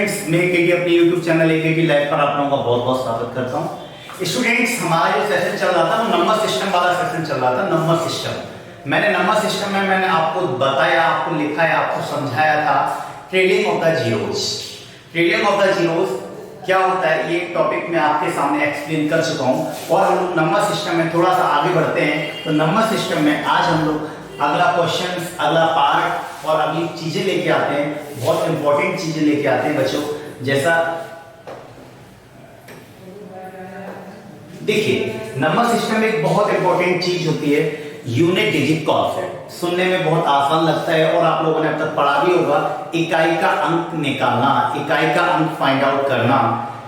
Students, मैं केटी अपने YouTube channel केटी live पर आप लोगों का बहुत बहुत स्वागत करता हूं। स्टूडेंट्स, हमारा जो सेशन चल रहा था वो नंबर सिस्टम वाला सेशन चल रहा था। नंबर सिस्टम नंबर सिस्टम में मैंने आपको बताया, आपको लिखाया, आपको समझाया था trading of the zeros. Trading of the zeros क्या होता है ये टॉपिक मैं आपके सामने एक्सप्लेन कर चुका हूं। और हम लोग नंबर सिस्टम में थोड़ा सा आगे बढ़ते हैं। तो नंबर सिस्टम में आज हम लोग अगला क्वेश्चन, अगला पार्ट और अगली चीजें लेके आते हैं। बहुत इंपॉर्टेंट चीजें लेके आते हैं बच्चों। जैसा देखिए, नंबर सिस्टम में एक बहुत इंपॉर्टेंट चीज होती है यूनिट डिजिट कॉन्सेप्ट। सुनने में बहुत आसान लगता है और आप लोगों ने अब तक पढ़ा भी होगा, इकाई का अंक निकालना, इकाई का अंक फाइंड आउट करना।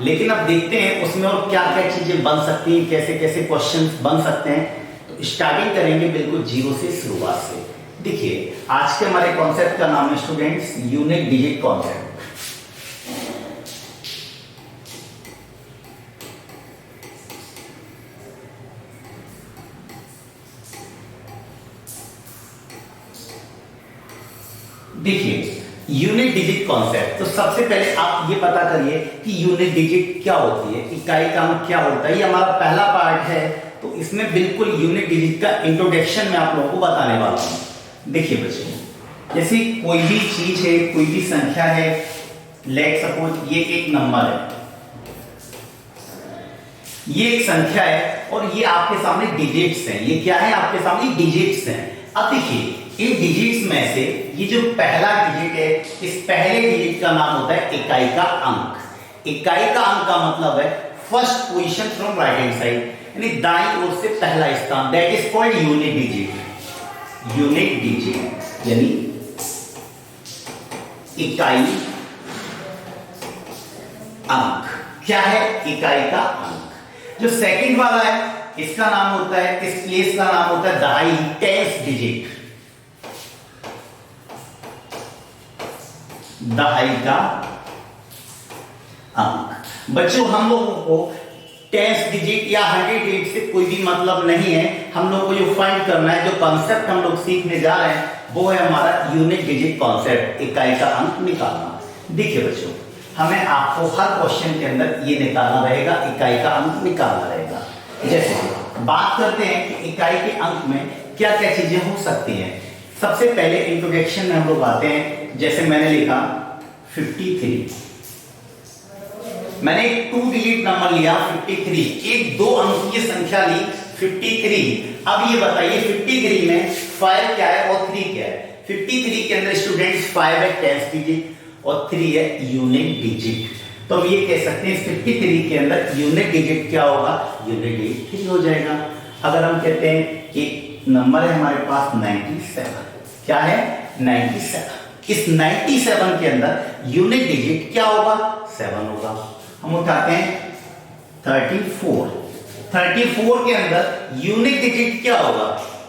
लेकिन अब देखते हैं उसमें और क्या क्या चीजें बन सकती हैं, कैसे कैसे क्वेश्चंस बन सकते हैं। तो स्टार्टिंग करेंगे बिल्कुल जीरो से, शुरुआत से। देखिए, आज के हमारे कॉन्सेप्ट का नाम है स्टूडेंट्स यूनिट डिजिट कॉन्सेप्ट। देखिए, यूनिट डिजिट कॉन्सेप्ट, तो सबसे पहले आप ये पता करिए कि यूनिट डिजिट क्या होती है, इकाई का अंक क्या होता है। ये हमारा पहला पार्ट है, तो इसमें बिल्कुल यूनिट डिजिट का इंट्रोडक्शन मैं आप लोगों को बताने वाला हूं। देखिए बच्चों, जैसे कोई भी चीज है, कोई भी संख्या है, लेट सपोज ये एक नंबर है, ये एक संख्या है और ये आपके सामने डिजिट्स हैं। ये क्या है? आपके सामने डिजिट्स हैं। अब देखिए, इन डिजिट्स में से ये जो पहला डिजिट है, इस पहले डिजिट का नाम होता है इकाई का अंक। इकाई का अंक का मतलब है first position from right hand side, यानी दाईं ओर से पहला स्थान। That is called unit digit. Unit digit यानी इकाई अंक। क्या है? इकाई का अंक। जो सेकंड वाला है, इसका नाम होता है, इस प्लेस का नाम होता है दहाई, टेंथ डिजिट, दहाई का अंक। बच्चों, हम लोगों को टेंथ डिजिट या 100 डिजिट से कोई भी मतलब नहीं है। हम लोग को जो फाइंड करना है, जो कॉन्सेप्ट हम लोग सीखने जा रहे हैं, वो है हमारा यूनिट डिजिट कॉन्सेप्ट, इकाई का अंक निकालना। देखिए बच्चों, हमें आपको हर क्वेश्चन के अंदर ये निकालना रहेगा, इकाई का अंक निकालना रहेगा। जैसे बात करते हैं कि इकाई के अंक में क्या क्या चीजें हो सकती हैं। सबसे पहले इंट्रोडक्शन में हम लोग आते हैं। जैसे मैंने लिखा 53, मैंने एक 2 डिजिट नंबर लिया 53, एक 2 अंक की संख्या ली 53। अब ये बताइए 53 में 5 क्या है और 3 क्या है? 53 के अंदर स्टूडेंट्स 5 है टेंथ डिजिट और 3 है यूनिट डिजिट। तो हम ये कह सकते हैं 53 के अंदर यूनिट डिजिट क्या होगा? यूनिट डिजिट 3 हो जाएगा। अगर हम कहते हैं कि नंबर है हमारे पास 97, क्या है? 97। इस 97 के अंदर यूनिट डिजिट क्या होगा? 7 होगा। हम उठाते हैं 34, 34 के अंदर यूनिट डिजिट क्या होगा?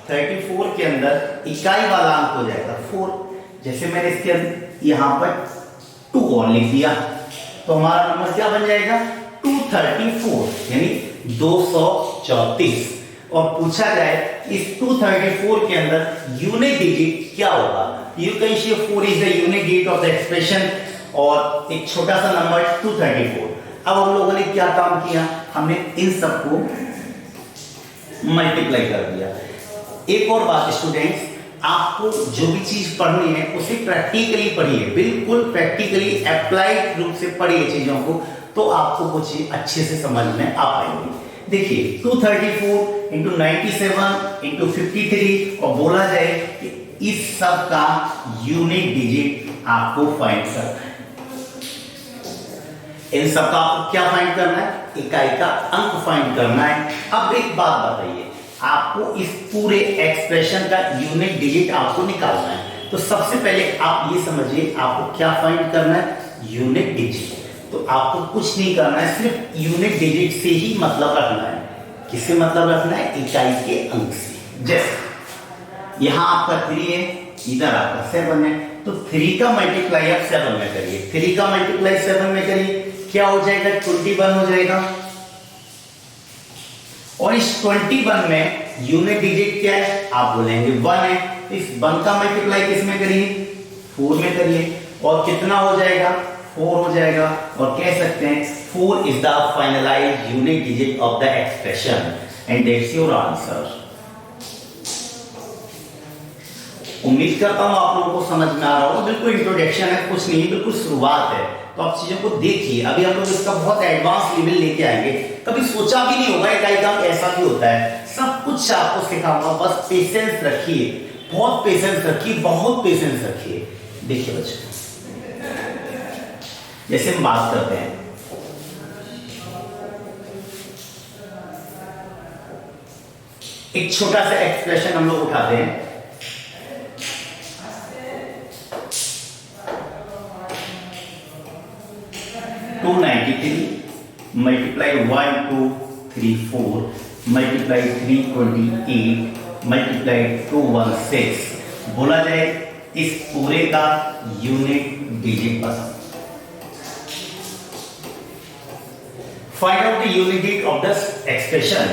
34 के अंदर इकाई वाला अंक हो जाएगा 4। जैसे मैंने इसके अंदर यहां पर 2 और लिख दिया, तो हमारा नंबर क्या बन जाएगा? 234 यानी 234। और पूछा जाए इस 234 के अंदर यूनिट डिजिट क्या होगा? You can say 4 is the unit digit of the expression और एक छोटा सा नंबर 234। अब हम लोगों ने क्या काम किया? हमने इन सबको मल्टीप्लाई कर दिया। एक और बात स्टूडेंट्स, आपको जो भी चीज पढ़नी है उसे प्रैक्टिकली पढ़िए, बिल्कुल प्रैक्टिकली अप्लाइड रूप से पढ़िए चीजों को, तो आपको कुछ चीज अच्छे से समझ में आ पाएगी। देखिए 234 इंटू 97 इंटू 53, और बोला जाए कि इस सब का यूनिट डिजिट आपको फाइंड करना है। इन सब का आपको क्या फाइंड करना है? इकाई का अंक फाइंड करना है। अब एक बात बताइए, आपको इस पूरे एक्सप्रेशन का यूनिट डिजिट आपको निकालना है। तो सबसे पहले आप ये समझिए, आपको क्या फाइंड करना है? Unit digit. तो आपको कुछ नहीं करना है, सिर्फ यूनिट डिजिट से ही मतलब रखना है। किससे मतलब रखना है? इकाई के अंक से। जैसे यहां आपका 3 है, इधर आपका 7 है, तो 3 का मल्टीप्लाई आप 7 में करिए। 3 का मल्टीप्लाई 7 में करिए, क्या हो जाएगा? 21 हो जाएगा। और इस 21 में यूनिट डिजिट क्या है? आप बोलेंगे 1 है। इस 1 का मल्टीप्लाई किस में करिए? 4 में करिए। और कितना हो जाएगा? 4 हो जाएगा और कह सकते हैं 4 is the finalised unit digit of the expression and that's your answer. उम्मीद करता हूं आप लोगों को समझ में आ रहा होगा। बिल्कुल इंट्रोडक्शन है, कुछ नहीं, बिल्कुल शुरुआत है, तो आप चीजों को देखिए। अभी हम लोग इसका बहुत एडवांस लेवल लेके आएंगे। कभी सोचा भी नहीं होगा एक एग्जाम ऐसा भी होता है। सब कुछ आपको सिखाऊंगा, बस पेशेंस रखिए, बहुत पेशेंस रखिए, बहुत पेशेंस रखिए। देखिए बच्चों, जैसे हम बात करते हैं, एक छोटा सा एक्सप्रेशन हम लोग उठाते हैं। 293 multiply 1 2 3 4 multiply 328 multiply 216 बोला जाए इस पूरे का यूनिट डिजिट बता। Find out the unit digit of the expression.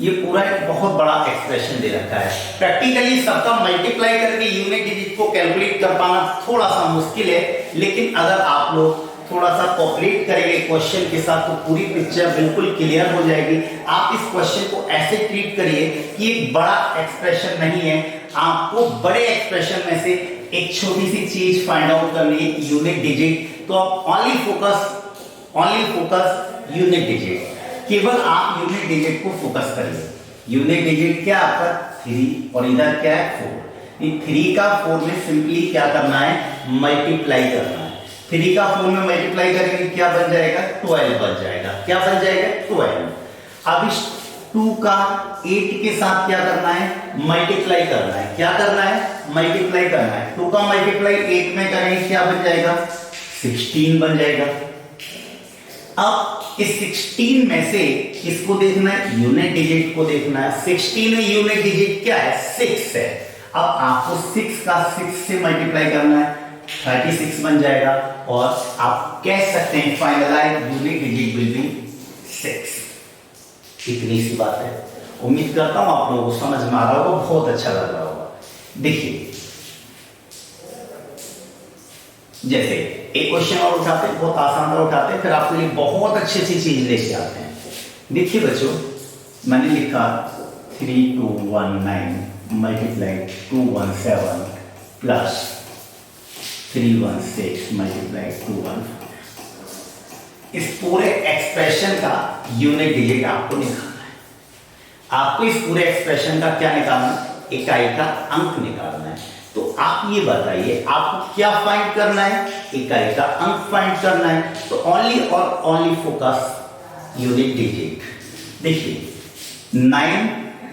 ये पूरा एक बहुत बड़ा एक्सप्रेशन दे रखा है। प्रैक्टिकली सबका मल्टीप्लाई करके यूनिट डिजिट को कैलकुलेट कर पाना थोड़ा सा मुश्किल है, लेकिन अगर आप लोग थोड़ा सा कोऑपरेट करेंगे क्वेश्चन के साथ तो पूरी पिक्चर बिल्कुल क्लियर हो जाएगी। आप इस क्वेश्चन को ऐसे ट्रीट करिए कि एक बड़ा एक्सप्रेशन नहीं है, आपको बड़े एक्सप्रेशन में से एक छोटी सी चीज फाइंड आउट करनी है, यूनिट डिजिट। तो आप ओनली फोकस यूनिट डिजिट, केवल आप यूनिट डिजिट को फोकस करिए। यूनिट डिजिट क्या आपका 3 और इधर क्या है 4। 3 का 4 में सिंपली क्या करना है, मल्टीप्लाई करना है। 3 का 4 में मल्टीप्लाई करेंगे क्या बन जाएगा, 12 बन जाएगा। क्या बन जाएगा, 12। अब इस 2 का 8 के साथ क्या करना है, मल्टीप्लाई करना है। क्या करना है, मल्टीप्लाई करना है। 2 का मल्टीप्लाई 8 में करेंगे क्या बन जाएगा, 16 बन जाएगा। अब इस 16 में से किसको देखना है, यूनिट डिजिट को देखना है। 16 में यूनिट डिजिट क्या है, 6 है। अब आपको 6 का 6 से मल्टीप्लाई करना है, 36 बन जाएगा। और आप कह सकते हैं finalised unit digit will be 6। इतनी सी बात है। उम्मीद करता हूं आप लोगों को समझ में आ रहा होगा, बहुत अच्छा लग रहा होगा। देखिए, जैसे एक क्वेश्चन और उठाते हैं, बहुत आसान सा उठाते हैं, फिर आपके लिए बहुत अच्छी अच्छी चीज लेके आते हैं। देखिए बच्चों, मैंने लिखा 3219 मल्टीप्लाई 217 प्लस 316 मल्टीप्लाई 215। इस पूरे एक्सप्रेशन का यूनिट डिजिट आपको निकालना है। आपको इस पूरे एक्सप्रेशन का क्या निकालना है, इकाई का अंक निकालना है। तो आप ये बताइए आपको क्या फाइंड करना है, इकाई का अंक फाइंड करना है। तो ओनली और ओनली फोकस यूनिट डिजिट। देखिए 9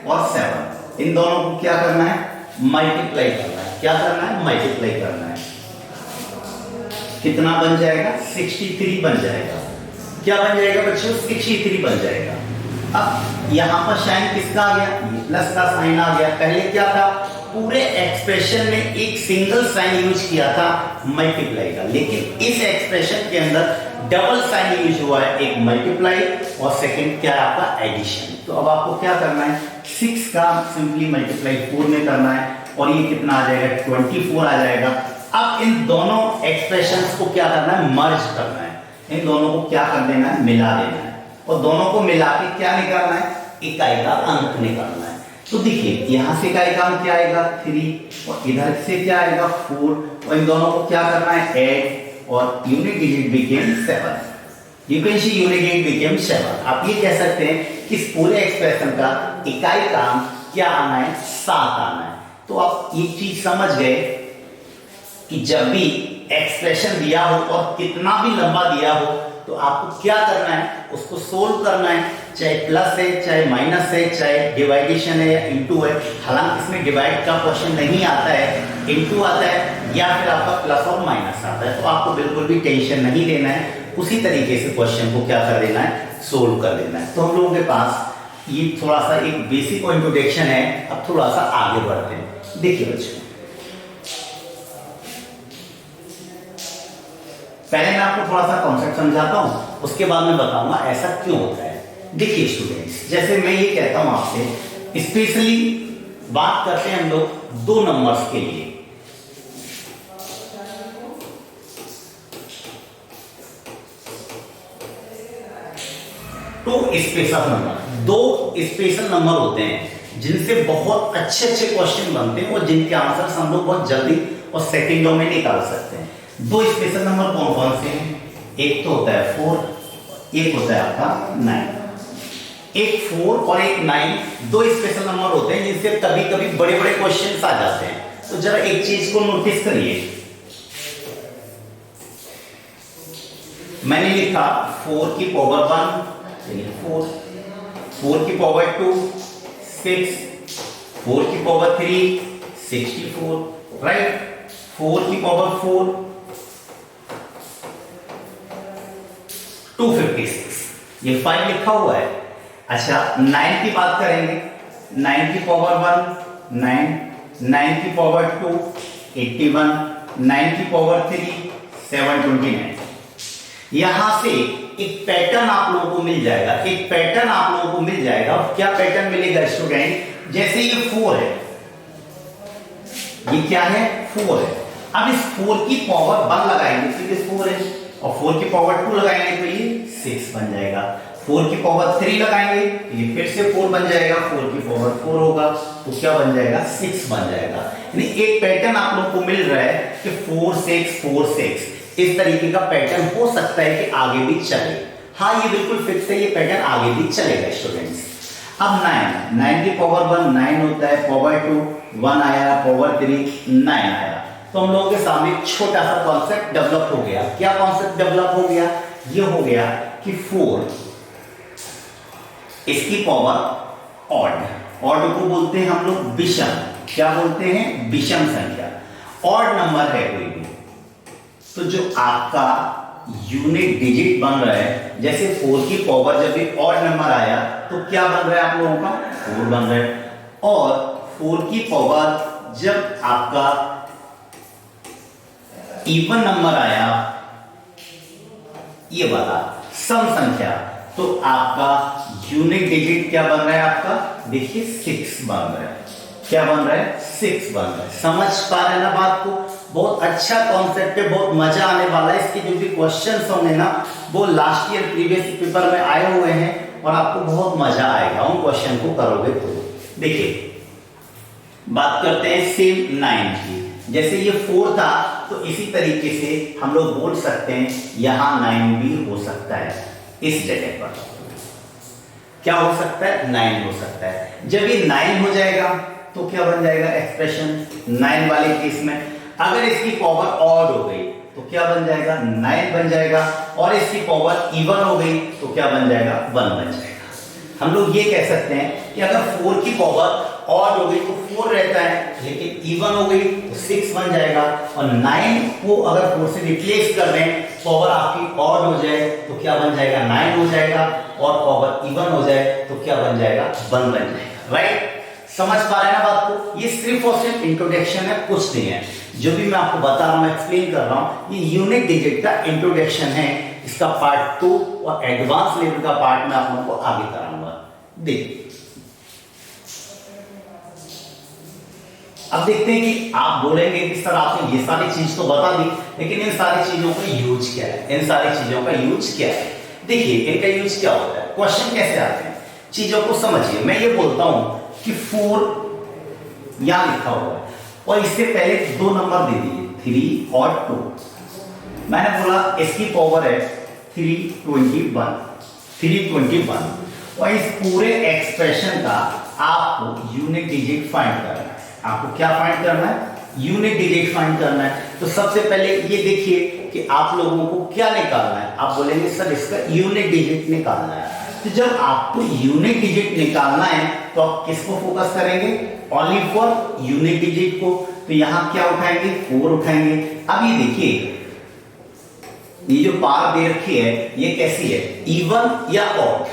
और 7 इन दोनों को क्या करना है, मल्टीप्लाई करना है। क्या करना है, मल्टीप्लाई करना है। कितना बन जाएगा, 63 बन जाएगा। क्या बन जाएगा बच्चों, 63 बन जाएगा। अब यहां पर साइन किसका आ गया, ये प्लस का साइन आ गया। पहले क्या था, पूरे एक्सप्रेशन में एक सिंगल साइन यूज किया था मल्टीप्लाई का, लेकिन इस एक्सप्रेशन के अंदर डबल साइन यूज हुआ है, एक मल्टीप्लाई और सेकंड क्या है आपका एडिशन। तो अब आपको क्या करना है, 6 का सिंपली मल्टीप्लाई 4 में करना है और ये कितना आ जाएगा, 24 आ जाएगा। अब इन दोनों एक्सप्रेशंस को क्या करना है, मर्ज करना है। इन दोनों को क्या कर देना है, मिला देना है और दोनों को मिला के क्या निकालना है, इकाई का अंक निकालना है। तो देखिए यहां से इकाई का अंक क्या आएगा 3 और इधर से क्या आएगा 4 और इन दोनों को क्या करना है ऐड और unit digit became 7। You can see unit digit became 7। आप ये कह सकते हैं कि इस पूरे एक्सप्रेशन का इकाई का अंक क्या आना है, 7 आना है। तो आप एक चीज समझ गए कि जब भी एक्सप्रेशन दिया हो और कितना भी लंबा दिया हो तो आपको क्या करना है, उसको सोल्व करना है। चाहे प्लस है, चाहे माइनस है, चाहे डिवाइडेशन है या इनटू है। हालांकि इसमें डिवाइड का क्वेश्चन नहीं आता है, इनटू आता है या फिर आपका प्लस और माइनस आता है। तो आपको बिल्कुल भी टेंशन नहीं लेना है, उसी तरीके से क्वेश्चन को क्या कर देना है, सोल्व कर देना है। तो हम लोगों के पास ये थोड़ा सा एक बेसिक इंट्रोडक्शन है। अब थोड़ा सा आगे बढ़ते हैं। देखिए बच्चों, पहले मैं आपको थोड़ा सा कॉन्सेप्ट समझाता हूं, उसके बाद मैं बताऊंगा ऐसा क्यों होता है। देखिए स्टूडेंट्स, जैसे मैं ये कहता हूं आपसे, स्पेशली बात करते हैं हम लोग 2 नंबर्स के लिए। टू स्पेशल नंबर, दो स्पेशल नंबर होते हैं जिनसे बहुत अच्छे अच्छे क्वेश्चन बनते हैं और जिनके आंसर हम लोग बहुत जल्दी और सेकंडों में निकाल सकते हैं। दो स्पेशल नंबर कौन कौन से हैं? एक तो होता है 4, एक होता है आपका 9। एक 4 और एक 9 दो स्पेशल नंबर होते हैं जिनसे कभी कभी बड़े बड़े क्वेश्चन आ जाते हैं। तो जरा एक चीज को नोटिस करिए, मैंने लिखा 4 की पावर 1 4, 4 की पावर 2 6, 4 की पावर 3 64, राइट। 4 की पावर 4 256, ये 5 लिखा हुआ है। अच्छा 9 की बात करेंगे, 9 की पावर 1 9, 9 की पावर 2 81, 9 की पावर 3 729। यहां से एक पैटर्न आप लोगों को मिल जाएगा, एक पैटर्न आप लोगों को मिल जाएगा। क्या पैटर्न मिलेगा स्टूडेंट? जैसे ये 4 है, ये क्या है? 4 है। अब इस 4 की पावर 1 लगाएंगे तो ये 4 है, और 4 की पावर 2 लगाएंगे तो ये 6 बन जाएगा। 4 की पावर 3 लगाएंगे तो ये फिर से 4 बन जाएगा, 4 की पावर 4 होगा तो क्या बन जाएगा? 6 बन जाएगा। यानी एक पैटर्न आप लोग को मिल रहा है कि 4 6 4 6, इस तरीके का पैटर्न हो सकता है कि आगे भी चले। हाँ ये बिल्कुल फिक्स है, ये पैटर्न आगे भी चलेगा स्टूडेंट्स। अब 9 की पावर 1 9 होता है, पावर 2 1 आया, पावर 3 9 आया। तो हम लोगों के सामने एक छोटा सा कॉन्सेप्ट डेवलप हो गया। क्या कॉन्सेप्ट डेवलप हो गया? ये हो गया कि 4 इसकी पावर ऑड, ऑड को बोलते हैं हम लोग विषम। क्या बोलते हैं? विषम संख्या। ऑड नंबर है कोई भी तो जो आपका यूनिट डिजिट बन रहा है, जैसे 4 की पावर जब भी ऑड नंबर आया तो क्या बन रहा है आप लोगों का? 4 बन रहा है। और 4 की पावर जब आपका इवन नंबर आया, ये वाला सम संख्या, तो आपका यूनिट डिजिट क्या बन रहा है आपका? देखिए 6 बन रहा है। क्या बन रहा है? 6 बन रहा है। समझ पा रहे हैं ना बात को? बहुत अच्छा कॉन्सेप्ट है, बहुत मजा आने वाला है। इसके जो भी क्वेश्चंस होंगे ना वो लास्ट ईयर प्रीवियस पेपर में आए हुए हैं और आपको बहुत मजा आएगा उन क्वेश्चन को करोगे तो। देखिए बात करते हैं सेम 9 की। जैसे ये 4 था तो इसी तरीके से हम लोग बोल सकते हैं यहां 9 भी हो सकता है। इस जगह पर क्या हो सकता है? 9 हो सकता है। जब ये 9 हो जाएगा तो क्या बन जाएगा एक्सप्रेशन 9 वाले केस में? अगर इसकी पावर ऑड हो गई तो क्या बन जाएगा? 9 बन जाएगा। और इसकी पावर इवन हो गई तो क्या बन जाएगा? 1 बन जाएगा। हम लोग ये कह सकते हैं कि अगर 4 की पावर ऑड हो गई तो 4 रहता है, लेकिन इवन हो गई तो 6 बन जाएगा। और 9 को अगर 4 से रिप्लेस कर दें, पावर आपकी ऑड हो जाए तो क्या बन जाएगा? 9 हो जाएगा। और पावर इवन हो जाए तो क्या बन जाएगा? 1 बन जाएगा। राइट? समझ पा रहे हैं ना बात को? ये सिर्फ और सिर्फ इंट्रोडक्शन है, कुछ नहीं है। जो भी मैं आपको बता रहा हूं, मैं एक्सप्लेन कर रहा हूं, ये यूनिट डिजिट का इंट्रोडक्शन है। इसका पार्ट 2 और एडवांस लेवल का पार्ट मैं आप लोगों को आगे कराऊंगा। देखिए अब देखते हैं कि आप बोलेंगे कि सर आपने ये सारी चीज तो बता दी, लेकिन इन सारी चीजों का यूज क्या है? इन सारी चीजों का यूज क्या है? देखिए इनका यूज क्या होता है, क्वेश्चन कैसे आते हैं, चीजों को समझिए। मैं ये बोलता हूं कि 4 यहां लिखा हुआ है और इससे पहले 2 नंबर दे दिए 3 और 2। मैंने बोला इसकी पावर है 321 और इस पूरे एक्सप्रेशन का आपको यूनिट डिजिट फाइंड करना है। आपको क्या फाइंड करना है? यूनिट डिजिट फाइंड करना है। तो सबसे पहले ये देखिए कि आप लोगों को क्या निकालना है। आप बोलेंगे सर इसका यूनिट डिजिट निकालना है। तो जब आपको यूनिट डिजिट निकालना है तो आप किसको फोकस करेंगे? ओनली फॉर यूनिट डिजिट को। तो यहां क्या उठाएंगे? 4 उठाएंगे। अब ये देखिए ये जो पावर दे रखी है ये कैसी है? इवन या ऑड?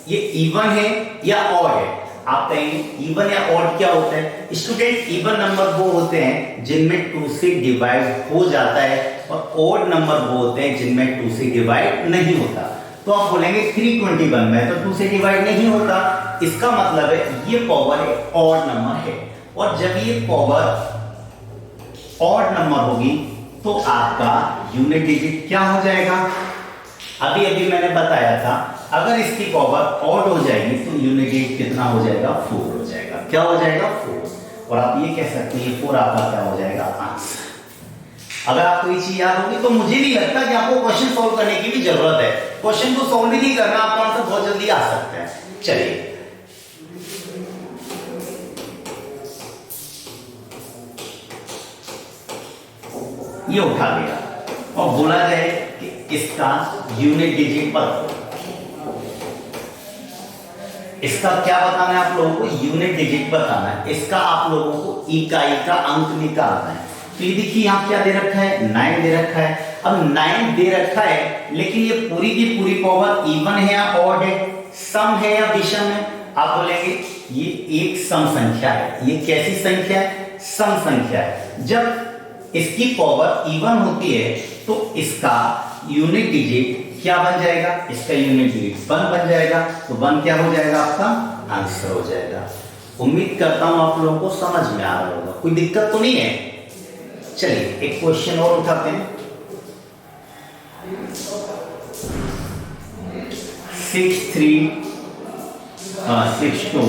ये इवन है या ऑड है? आप कहेंगे इवन या ऑड क्या होता है? स्टूडेंट इवन नंबर वो होते हैं जिनमें 2 से डिवाइड हो जाता है और ऑड नंबर वो होते हैं जिनमें 2 से डिवाइड नहीं होता। तो आप बोलेंगे 321 में तो 2 से डिवाइड नहीं होता, इसका मतलब है ये पावर एक ऑड नंबर है। और जब ये पावर ऑड नंबर होगी तो आपका यूनिट डिजिट क्या हो जाएगा? अभी अभी मैंने बताया था अगर इसकी पावर ऑड हो जाएगी तो यूनिट डिजिट कितना हो जाएगा? 4 हो जाएगा। क्या हो जाएगा? 4। और आप ये कह सकते हैं 4 आपका क्या हो जाएगा? आंसर। अगर आपको ये चीज याद होगी तो मुझे नहीं लगता कि आपको क्वेश्चन सॉल्व करने की भी जरूरत है। क्वेश्चन को सॉल्व भी नहीं करना, आपका आंसर बहुत जल्दी आ सकता है। चलिए, ये उठा लिया और बोला जाए कि इसका यूनिट डिजिट पर, इसका क्या बताना है आप लोगों को? यूनिट डिजिट बताना है। इसका आप लोगों को इकाई का अंक निकालना है। तो ये देखिए यहां क्या दे रखा है? 9 दे रखा है। अब 9 दे रखा है, लेकिन ये पूरी की पूरी पावर इवन है या ऑड है, सम है या विषम है? आप बोलेंगे ये एक सम संख्या है। ये कैसी संख्या है? सम संख्या है। जब इसकी पावर इवन होती है तो इसका यूनिट डिजिट क्या बन जाएगा? इसका यूनिट डिजिट 1 बन जाएगा। तो 1 क्या हो जाएगा? आपका आंसर हो जाएगा। उम्मीद करता हूं आप लोगों को समझ में आ रहा होगा, कोई दिक्कत तो नहीं है। चलिए एक क्वेश्चन और उठाते हैं। 6 3 6 2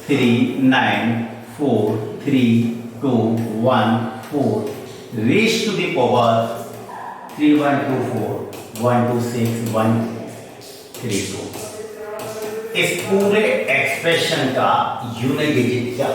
3 9 4 3 2 1 4 raised to the power 3 1 2 4 1 2 6 1 3 2। इस पूरे एक्सप्रेशन का यूनिट डिजिट क्या?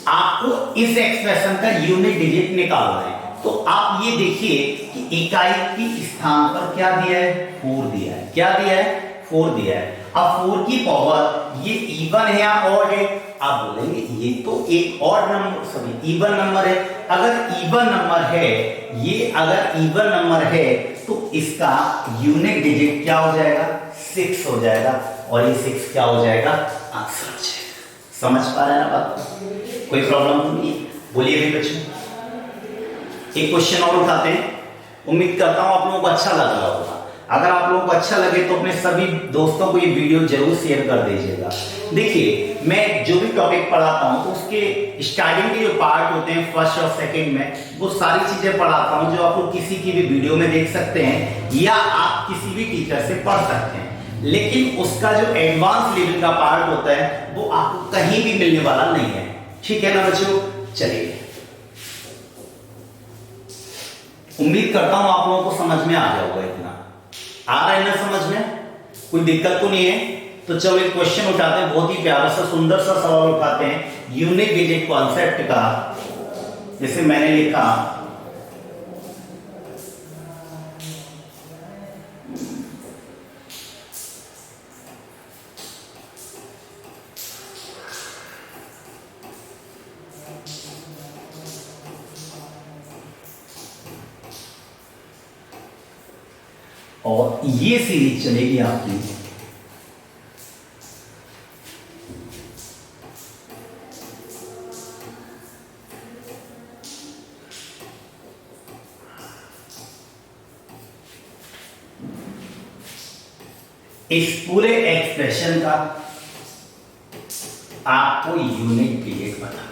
आपको इस एक्सप्रेशन का यूनिट डिजिट निकालना है। तो आप ये देखिए कि इकाई की स्थान पर क्या दिया है? 4 दिया है। क्या दिया है? 4 दिया है। अब 4 की पावर ये इवन है या ऑड है? आप बोलेंगे ये तो एक odd number, sorry even number है। अगर इवन नंबर है, ये अगर इवन नंबर है तो इसका यूनिट डिजिट क्या हो जाएगा? 6 हो जाएगा। और ये 6 क्या हो जाएगा? आंसर हो जाएगा। समझ पा रहे हैं ना बात? कोई प्रॉब्लम तो नहीं? बोलिए भी बच्चों। एक क्वेश्चन और उठाते हैं। उम्मीद करता हूं आप लोगों को अच्छा लग रहा होगा। अगर आप लोगों को अच्छा लगे तो अपने सभी दोस्तों को ये वीडियो जरूर शेयर कर दीजिएगा। देखिए, मैं जो भी टॉपिक पढ़ाता हूं तो उसके स्टार्टिंग के जो पार्ट होते हैं फर्स्ट और सेकंड में, वो सारी चीजें पढ़ाता हूं जो आप लोग किसी की भी वीडियो में देख सकते हैं या आप किसी भी टीचर से पढ़ सकते हैं। लेकिन उसका जो एडवांस लेवल का पार्ट होता है वो आपको कहीं भी मिलने वाला नहीं है। ठीक है ना बच्चों? चलिए, उम्मीद करता हूं आप लोगों को समझ में आ जाएगा। इतना आ रहा है ना समझ में? कोई दिक्कत तो नहीं है? तो चलो एक क्वेश्चन उठाते हैं। बहुत ही प्यारा सा सुंदर सा सवाल उठाते हैं यूनिट डिजिट कॉन्सेप्ट का। जैसे मैंने लिखा और ये सीरीज चलेगी आपकी इस पूरे एक्सप्रेशन का आपको यूनिट डिजिट बताना है।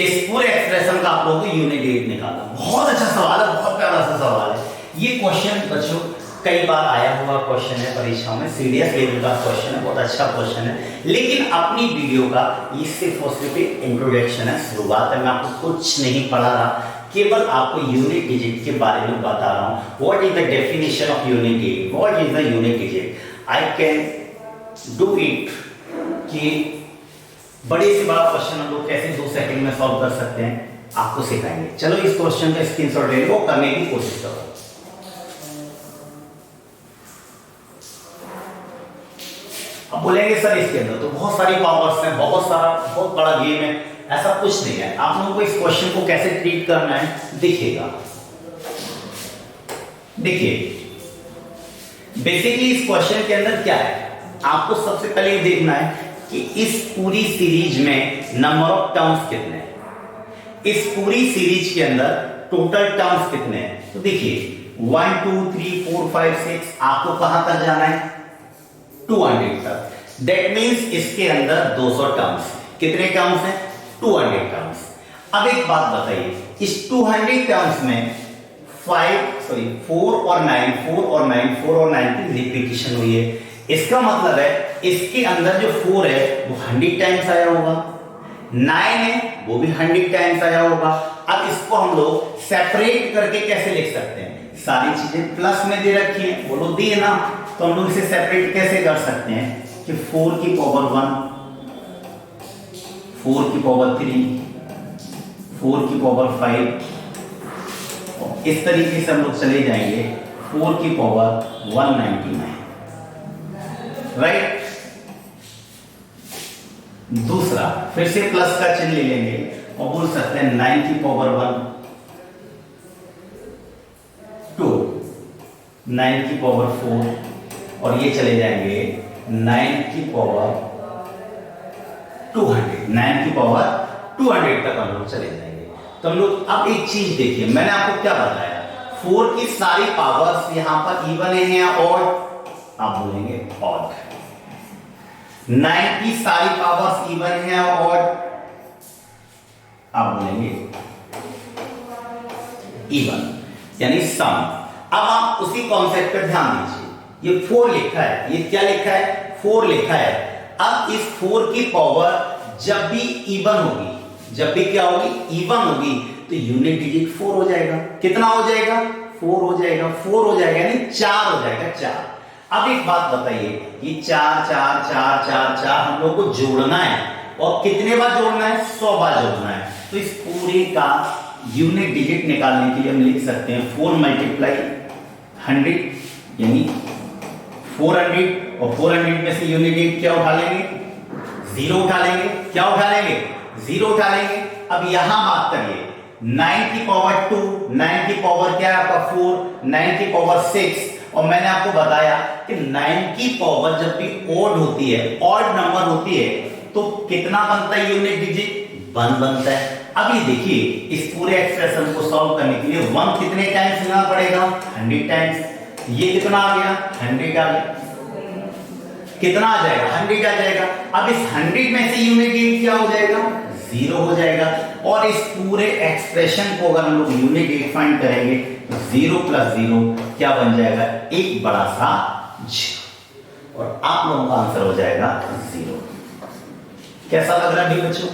इस पूरे एक्सप्रेशन का आप लोगों को यूनिट डिजिट निकालना। बहुत अच्छा सवाल है, बहुत प्यारा सा सवाल है। ये क्वेश्चन बच्चों कई बार आया हुआ क्वेश्चन है परीक्षाओं में, सीरियस लेवल का क्वेश्चन है, बहुत अच्छा क्वेश्चन है। लेकिन अपनी वीडियो का ये सिर्फ और सिर्फ इंट्रोडक्शन है, शुरुआत है। मैं आपको कुछ नहीं पढ़ा रहा, केवल आपको यूनिट डिजिट के बारे में बता रहा हूं। What is the definition of unit digit? What is the unit digit? I can do it कि बड़े से बड़ा क्वेश्चन हम लोग कैसे 2 सेकंड में सॉल्व कर सकते हैं, आपको सिखाएंगे। चलो इस क्वेश्चन का स्क्रीनशॉट ले लो, करने की कोशिश करो। अब बोलेंगे सर इसके अंदर तो बहुत सारी पावर्स हैं, बहुत बड़ा गेम है। ऐसा कुछ नहीं है। आप लोगों को इस क्वेश्चन को कैसे ट्रीट करना है देखिएगा। देखिए बेसिकली इस क्वेश्चन के अंदर क्या है, आपको सबसे पहले ये देखना है कि इस पूरी सीरीज में नंबर ऑफ टर्म्स कितने हैं। इस पूरी सीरीज के अंदर टोटल टर्म्स कितने हैं? तो देखिए 1 2 3 4 5 6, आपको कहां तक जाना है? 200 तक। दैट मींस इसके अंदर 200 टर्म्स। कितने टर्म्स हैं? 200 टर्म्स। अब एक बात बताइए, इस 200 टर्म्स में 4 और 9 4 और 9 4 और 9 की रिपीटिशन हुई है। इसका मतलब है इसके अंदर जो 4 है वो 100 टाइम्स आया होगा, 9 है वो भी 100 टाइम्स आया होगा। अब इसको हम लोग सेपरेट करके कैसे लिख सकते हैं? सारी चीजें प्लस में दे रखी है, बोलो दिए ना, तो हम लोग इसे सेपरेट कैसे कर सकते हैं कि 4 की पावर 1, 4 की पावर 3, 4 की पावर 5, इस तरीके से हम लोग चले जाएंगे 4 की पावर 199, राइट। दूसरा फिर से प्लस का चिन्ह ले लेंगे और बोल सकते हैं 9 की पावर 1, 2, 9 की पावर 4 और ये चले जाएंगे 9 की पावर 200, 9 की पावर 200 तक हम लोग चले जाएंगे। तो हम लोग अब एक चीज देखिए, मैंने आपको क्या बताया, 4 की सारी पावर्स यहां पर इवन है या ऑड? आप बोलेंगे ऑड। 9 की सारी पावर्स इवन है या ऑड? आप बोलेंगे इवन, यानी सम। अब आप उसी कॉन्सेप्ट पर ध्यान दीजिए, ये 4 लिखा है, ये क्या लिखा है? 4 लिखा है। अब इस 4 की पावर जब भी इवन होगी, जब भी क्या होगी? इवन होगी, तो यूनिट डिजिट 4 हो जाएगा। कितना हो जाएगा? 4 हो जाएगा, 4 हो जाएगा, यानी 4 हो जाएगा, 4। अब एक बात बताइए, ये 4 4 4 4 4 हम लोग को जोड़ना है, और कितने बार जोड़ना है? 100 बार जोड़ना है। तो इस पूरे का यूनिट डिजिट निकालने के लिए हम लिख सकते हैं 4 मल्टीप्लाई 100, यानी 400, और 400 में से यूनिट डिजिट क्या उठा लेंगे? 0 उठा लेंगे। क्या उठा लेंगे? 0 उठा लेंगे। अब यहां बात करिए, 9 की पावर 2, 9 की पावर क्या है आपका? 4, 9 की पावर 6, और मैंने आपको बताया कि 9 की पावर जब भी ऑड होती है, ऑड नंबर होती है, तो कितना बनता है यूनिट डिजिट? 1 बनता है। अब ये देखिए, इस पूरे एक्सप्रेशन को सॉल्व करने के लिए 1 कितने टाइम्स लेना पड़ेगा? 100 टाइम्स। ये कितना आ गया? 100 आ गया। कितना आ जाएगा? 100 आ जाएगा। अब इस 100 में से यूनिट डिजिट क्या हो जाएगा? 0 हो जाएगा। और इस पूरे एक्सप्रेशन को अगर हम लोग यूनिट डिजिट फाइंड करेंगे तो 0 प्लस 0 क्या बन जाएगा? एक बड़ा सा 0, और आप लोगों का आंसर हो जाएगा 0। कैसा लग रहा है भाई बच्चों?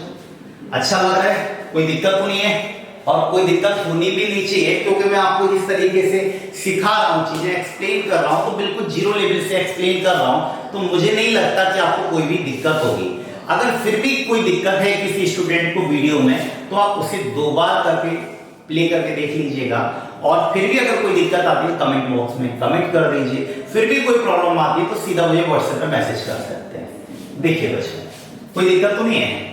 अच्छा लग रहा है? कोई दिक्कत तो नहीं है? और कोई दिक्कत होनी भी नहीं चाहिए, क्योंकि मैं आपको इस तरीके से सिखा रहा हूं, चीजें एक्सप्लेन कर रहा हूं, तो बिल्कुल 0 लेवल से एक्सप्लेन कर रहा हूं, तो मुझे नहीं लगता कि आपको कोई भी दिक्कत होगी। अगर फिर भी कोई दिक्कत है किसी स्टूडेंट को वीडियो में, तो आप उसे 2 बार करके प्ले करके देख लीजिएगा, और फिर भी अगर कोई दिक्कत आती है कमेंट बॉक्स में कमेंट कर दीजिए। फिर भी कोई प्रॉब्लम आती है तो सीधा मुझे व्हाट्सएप पे मैसेज कर सकते हैं। देखिए बच्चों, कोई दिक्कत तो नहीं है?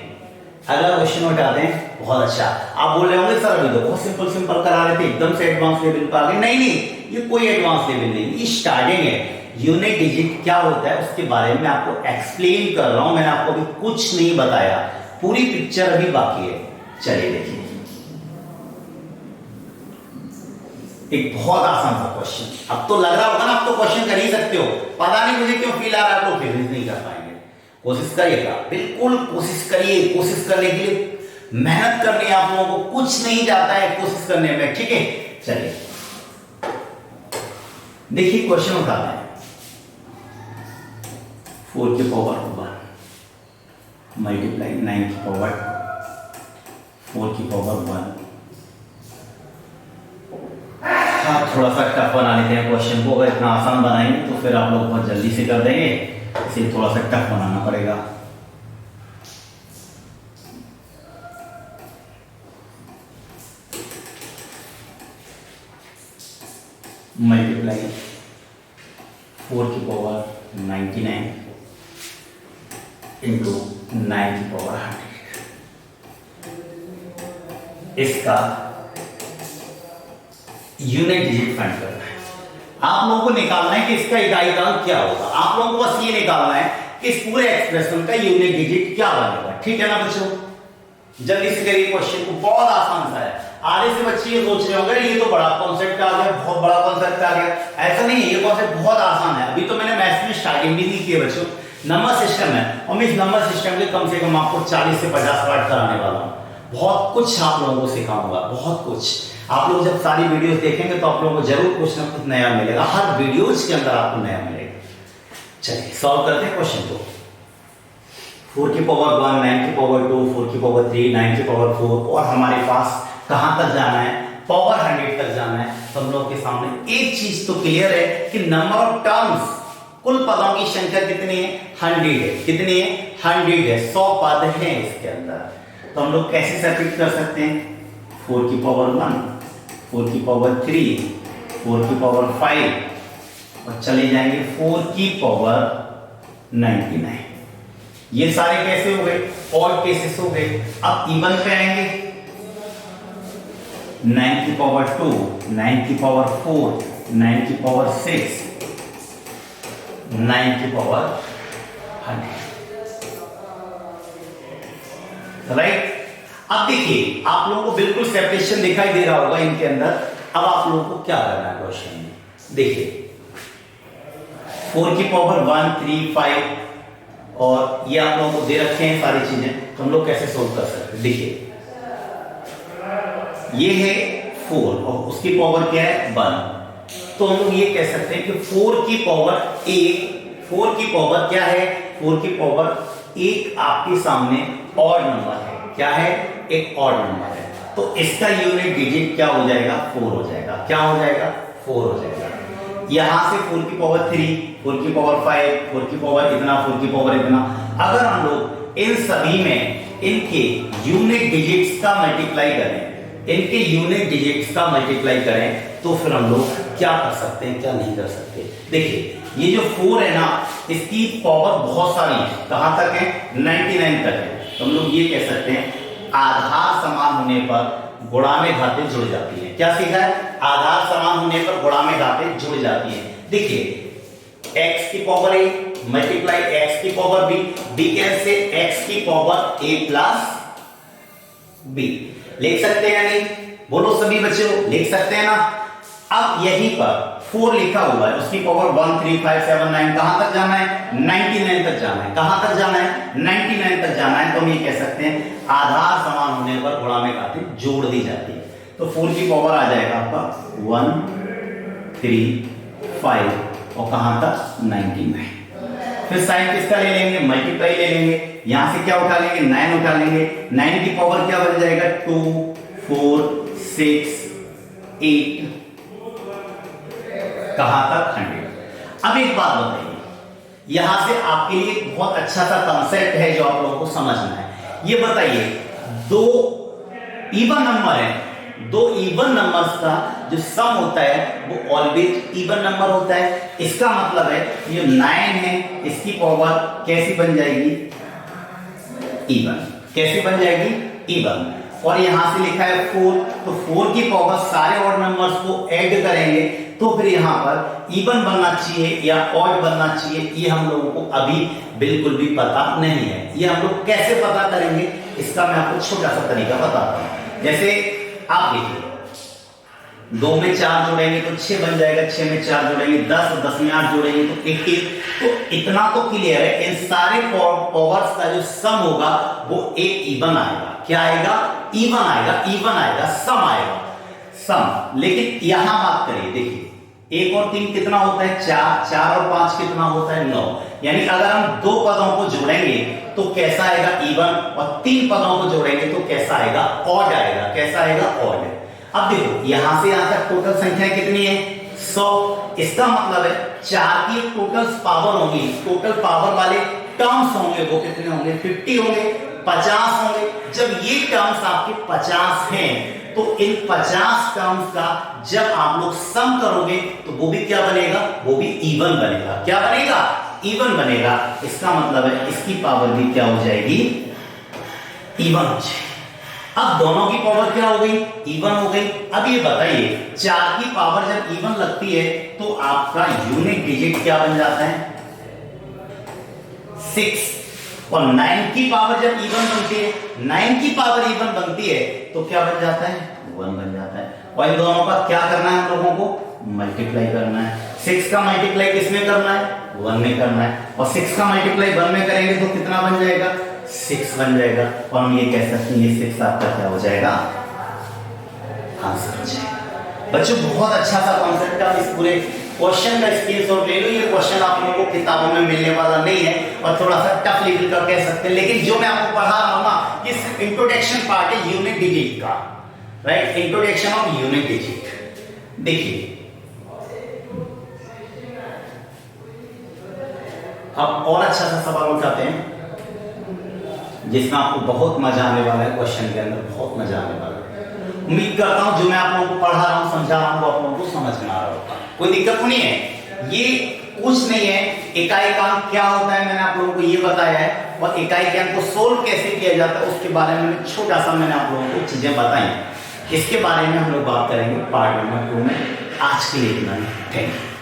अगला क्वेश्चन उठा दें। बहुत अच्छा। आप बोल रहे होंगे सर अभी तो बहुत सिंपल सिंपल करा रहे थे, एकदम से एडवांस लेवल पर आ गए। नहीं नहीं, ये कोई एडवांस लेवल नहीं, ये स्टार्टिंग है। यूनिट डिजिट क्या होता है उसके बारे में आपको एक्सप्लेन कर रहा हूं। मैंने आपको अभी कुछ नहीं बताया, पूरी पिक्चर अभी बाकी है। चलिए देखिए, एक बहुत आसान सा क्वेश्चन। अब तो लग रहा होगा ना आप तो क्वेश्चन कर ही सकते हो। पता नहीं मुझे क्यों फील आ रहा है, आप लोग फिर नहीं कर पाएंगे। कोशिश करिएगा, बिल्कुल कोशिश करिए। कोशिश करने के लिए मेहनत करनी है आप लोगों को, कुछ नहीं जाता है कोशिश करने में, ठीक है। चलिए देखिए, क्वेश्चन उठाते हैं। 4 की पावर 1 मल्टीप्लाई 9 की पावर 4 की पावर 1। हाँ, थोड़ा सा टफ बना लेते हैं क्वेश्चन को। अगर इतना आसान बनाएंगे तो फिर आप लोग बहुत जल्दी से कर देंगे, इसे थोड़ा सा टफ बनाना पड़ेगा। मल्टीप्लाई 4 की पावर 99 इंटू 9 की पावर 100। इसका यूनिट डिजिट फाइंड करना है। आप लोगों को निकालना है कि इसका इकाई काल क्या होगा। आप लोगों को बस ये निकालना है कि इस पूरे एक्सप्रेशन का यूनिट डिजिट क्या बनेगा, ठीक है ना बच्चों। जल्दी से करिए क्वेश्चन को, बहुत आसान सा है। आधे से बच्चे ये सोच रहे होंगे ये तो बड़ा कॉन्सेप्ट आ गया, बहुत बड़ा कॉन्सेप्ट आ गया। ऐसा नहीं है, ये कॉन्सेप्ट बहुत आसान है। अभी तो मैंने मैथ्स में स्टार्टिंग भी नहीं की है बच्चों। नंबर सिस्टम है, और मैं इस नंबर सिस्टम के कम से कम आपको 40 से 50 पार्ट कराने वाला हूँ। बहुत कुछ आप लोगों को सिखाऊंगा, बहुत कुछ। आप लोग जब सारी वीडियोस देखेंगे तो आप लोगों को जरूर कुछ ना कुछ नया मिलेगा, हर वीडियोस के अंदर आपको नया मिलेगा। चलिए सॉल्व करते हैं क्वेश्चन को। 4 की पावर 1, 9 की पावर 2, 4 की पावर 3, 9 की पावर 4, और हमारे पास कहां तक जाना है, पावर 100 तक जाना है। तो हम लोग के सामने एक चीज तो क्लियर है कि नंबर ऑफ टर्म्स, कुल पदों की संख्या कितनी है, 100 है। कितनी है, 100 है, 100 पद हैं इसके अंदर। तो हम लोग कैसे सब्ट्रैक्ट कर सकते हैं, 4 की पावर 1, 4 की पावर 3, 4 की पावर 5 और चले जाएंगे 4 की पावर 99। ये सारे कैसे हो गए, ऑड केसेस हो गए। अब इवन पे आएंगे, 9 की पावर 2, 9 की पावर 4, 9 की पावर 6, 9 की पावर 100, राइट। अब देखिए आप लोगों को बिल्कुल सेपरेशन दिखाई दे रहा होगा इनके अंदर। अब आप लोगों को क्या करना है क्वेश्चन में, देखिए 4 की पावर 1, 3, 5 और ये आप लोगों को दे रखे हैं सारी चीजें, तो हम लोग कैसे सोल्व कर सकते हैं। देखिए ये है 4 और उसकी पावर क्या है 1, तो हम लोग ये कह सकते हैं कि 4 की पावर 1, 4 की पावर क्या है, 4 की पावर 1 आपके सामने ऑड नंबर है। क्या है, एक ऑड नंबर है, तो इसका यूनिट डिजिट क्या हो जाएगा, 4 हो जाएगा। क्या हो जाएगा, 4 हो जाएगा। यहां से 4 की पावर 3, 4 की पावर 5, 4 की पावर इतना, 4 की पावर इतना, अगर हम लोग इन सभी में इनके यूनिट डिजिट्स का मल्टीप्लाई करें, इनके यूनिट डिजिट्स का मल्टीप्लाई करें, तो फिर हम लोग क्या कर सकते हैं, क्या नहीं कर सकते। देखिए ये जो 4 है ना, इसकी पावर बहुत सारी है, कहां तक है, 99 तक है। तो हम लोग ये कह सकते हैं आधार समान होने पर गुणा में घातें जुड़ जाती है। क्या सीखा है, आधार समान होने पर गुणा में घातें जुड़ जाती है। देखिए x की पावर a मल्टीप्लाई x की पावर b, b कैसे, x की पावर a प्लस b लिख सकते हैं या नहीं, बोलो सभी बच्चों, लिख सकते हैं ना। अब यहीं पर 4 लिखा हुआ है, उसकी पावर 1, 3, 5, 7, 9, कहां तक जाना है, 99 तक जाना है। कहां तक जाना है, 99 तक जाना है। तो हम ये कह सकते हैं आधार समान होने पर गुणा में घातें जोड़ दी जाती है। तो 4 की पावर आ जाएगा आपका 1, 3, 5 और कहां तक 99। फिर साइन किसका ले लेंगे, मल्टीप्लाई ले लेंगे, यहां से क्या उठा लेंगे, 9 उठा लेंगे। 9 की पावर क्या बन जाएगा, 2, 4, 6, 8 कहां तक 100। अब एक बात बताइए, यहां से आपके लिए बहुत अच्छा सा कंसेप्ट है जो आप लोगों को समझना है। ये बताइए दो इवन नंबर है, दो इवन नंबर्स का जो सम होता है वो ऑलवेज इवन नंबर होता है। इसका मतलब है ये 9 है, इसकी पावर कैसी बन जाएगी, इवन। कैसी बन जाएगी, इवन। और यहां से लिखा है 4, तो 4 की पावर सारे ऑड नंबर्स को ऐड करेंगे तो फिर यहां पर इवन बनना चाहिए या ऑड बनना चाहिए, ये हम लोगों को अभी बिल्कुल भी पता नहीं है। ये हम लोग कैसे पता करेंगे, इसका मैं आपको छोटा सा तरीका बताता हूं। जैसे आप देखिए 2 में 4 जोड़ेंगे तो 6 बन जाएगा, 6 में 4 जोड़ेंगे 10 और 10 में 8 जोड़ेंगे तो 21। तो इतना तो क्लियर है, इन सारे पावर्स का जो सम होगा वो एक इवन आएगा। क्या आएगा, इवन आएगा, इवन आएगा, सम आएगा, सम। लेकिन यहां बात करिए, देखिए 1 और 3 कितना होता है, 4, 4 और 5 कितना होता है, 9। यानी अगर हम 2 पदों को जोड़ेंगे तो कैसा आएगा, इवन, और 3 पदों को जोड़ेंगे तो कैसा आएगा, ऑड आएगा। कैसा आएगा, ऑड। अब देखो यहां से यहां तक टोटल संख्या कितनी है, 100। इसका मतलब है 4 की टोटल पावर होगी, टोटल पावर वाले टर्म्स होंगे वो कितने होंगे, 50 होंगे, 50 होंगे। जब ये टर्म्स आपके 50 हैं तो इन 50 टर्म्स का जब आप लोग सम करोगे तो वो भी क्या बनेगा, वो भी इवन बनेगा। क्या बनेगा, इवन बनेगा। इसका मतलब है इसकी पावर भी क्या हो जाएगी, इवन हो जाएगी। अब दोनों की पावर क्या हो गई, इवन हो गई। अब ये बताइए 4 की पावर जब इवन लगती है तो आपका यूनिट डिजिट क्या बन जाता है, 6। और 9 की पावर जब इवन बनती है, 9 की पावर इवन बनती है तो क्या बन जाता है, 1 बन जाता है। और इन दोनों का क्या करना है, हम लोगों को मल्टीप्लाई करना है। 6 का मल्टीप्लाई किसमें करना है, 1 में करना है। और 6 का मल्टीप्लाई 1 में करेंगे तो कितना बन जाएगा, 6 बन जाएगा। और हम ये कह सकते हैं ये 6 आपका क्या हो जाएगा, आंसर हो जाएगा। बच्चों बहुत अच्छा सा कॉन्सेप्ट है। आप इस पूरे क्वेश्चन का स्क्रीनशॉट ले लो। ये क्वेश्चन आप लोगों को किताबों में मिलने वाला नहीं है और थोड़ा सा टफ लेवल का कह सकते हैं, लेकिन जो मैं आपको पढ़ा रहा हूं ना, इस इंट्रोडक्शन पार्ट है यूनिट डिजिट का, right? Introduction of unit digit. देखिए अब और अच्छा सा सवाल उठाते हैं जिसमें आपको बहुत मजा आने वाला है। क्वेश्चन के अंदर बहुत मजा आने वाला है। उम्मीद करता हूं जो मैं आप लोगों को पढ़ा रहा हूं, समझा रहा हूं, वो आप लोगों को समझ में आ रहा होगा। कोई दिक्कत तो नहीं है। ये कुछ नहीं है, इकाई अंक क्या होता है मैंने आप लोगों को ये बताया है, और इकाई के अंक को सोल्व कैसे किया जाता है उसके बारे में छोटा सा मैंने आप लोगों को चीजें बताई। इसके बारे में हम लोग बात करेंगे पार्ट नंबर 2 में। आज के लिए इतना ही। Thank you.